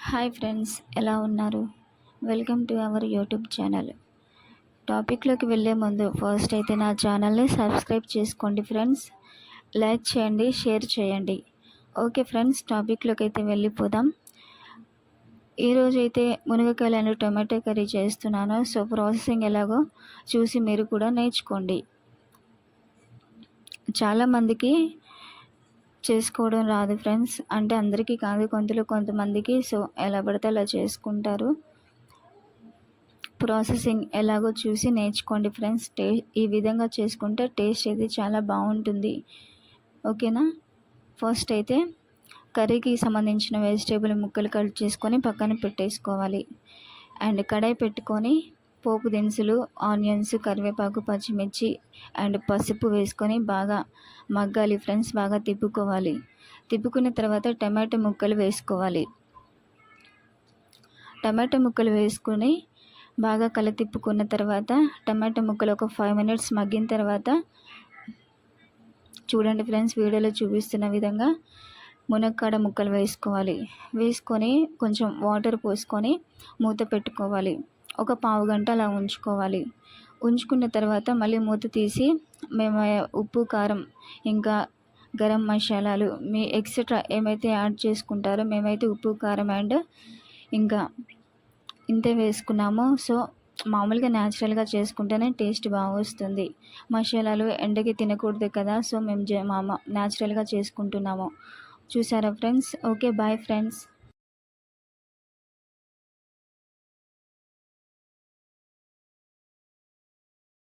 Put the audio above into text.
Hi friends, ఎలా ఉన్నారు? Welcome to our YouTube channel. టాపిక్లోకి వెళ్ళే ముందు ఫస్ట్ అయితే నా ఛానల్ని సబ్స్క్రైబ్ చేసుకోండి ఫ్రెండ్స్. లైక్ చేయండి, షేర్ చేయండి. ఓకే ఫ్రెండ్స్, టాపిక్లోకి అయితే వెళ్ళిపోదాం. ఈరోజు అయితే మునగకాయలు అండ్ టొమాటో కర్రీ చేస్తున్నాను. సో ప్రాసెసింగ్ ఎలాగో చూసి మీరు కూడా నేర్చుకోండి. చాలామందికి చేసుకోవడం రాదు ఫ్రెండ్స్, అంటే అందరికీ కాదు, కొంతమందికి. సో ఎలా పడితే అలా చేసుకుంటారు. ప్రాసెసింగ్ ఎలాగో చూసి నేర్చుకోండి ఫ్రెండ్స్. ఈ విధంగా చేసుకుంటే టేస్ట్ అయితే చాలా బాగుంటుంది. ఓకేనా? ఫస్ట్ అయితే కర్రీకి సంబంధించిన వెజిటేబుల్ ముక్కలు కట్ చేసుకొని పక్కన పెట్టేసుకోవాలి. అండ్ కడాయి పెట్టుకొని పోపు దినుసులు, ఆనియన్స్, కరివేపాకు, పచ్చిమిర్చి అండ్ పసుపు వేసుకొని బాగా మగ్గాలి ఫ్రెండ్స్. బాగా తిప్పుకోవాలి. తిప్పుకున్న తర్వాత టమాటో ముక్కలు వేసుకోవాలి. టమాటో ముక్కలు వేసుకొని బాగా తిప్పుకున్న తర్వాత టమాటో ముక్కలు ఒక 5 minutes మగ్గిన తర్వాత చూడండి ఫ్రెండ్స్, వీడియోలో చూపిస్తున్న విధంగా మునక్కాడ ముక్కలు వేసుకోవాలి. వేసుకొని కొంచెం వాటర్ పోసుకొని మూత పెట్టుకోవాలి. ఒక పావు గంట అలా ఉంచుకోవాలి. ఉంచుకున్న తర్వాత మళ్ళీ మూత తీసి మేము ఉప్పు, కారం, ఇంకా గరం మసాలాలు మీ ఎక్సెట్రా ఏమైతే యాడ్ చేసుకుంటారో, మేమైతే ఉప్పు, కారం అండ్ ఇంకా ఇంతే వేసుకున్నాము. సో మామూలుగా న్యాచురల్గా చేసుకుంటేనే టేస్ట్ బాగా వస్తుంది. మసాలాలు ఎండకి తినకూడదు కదా, సో మేము న్యాచురల్గా చేసుకుంటున్నాము. చూసారా ఫ్రెండ్స్? Okay, bye friends.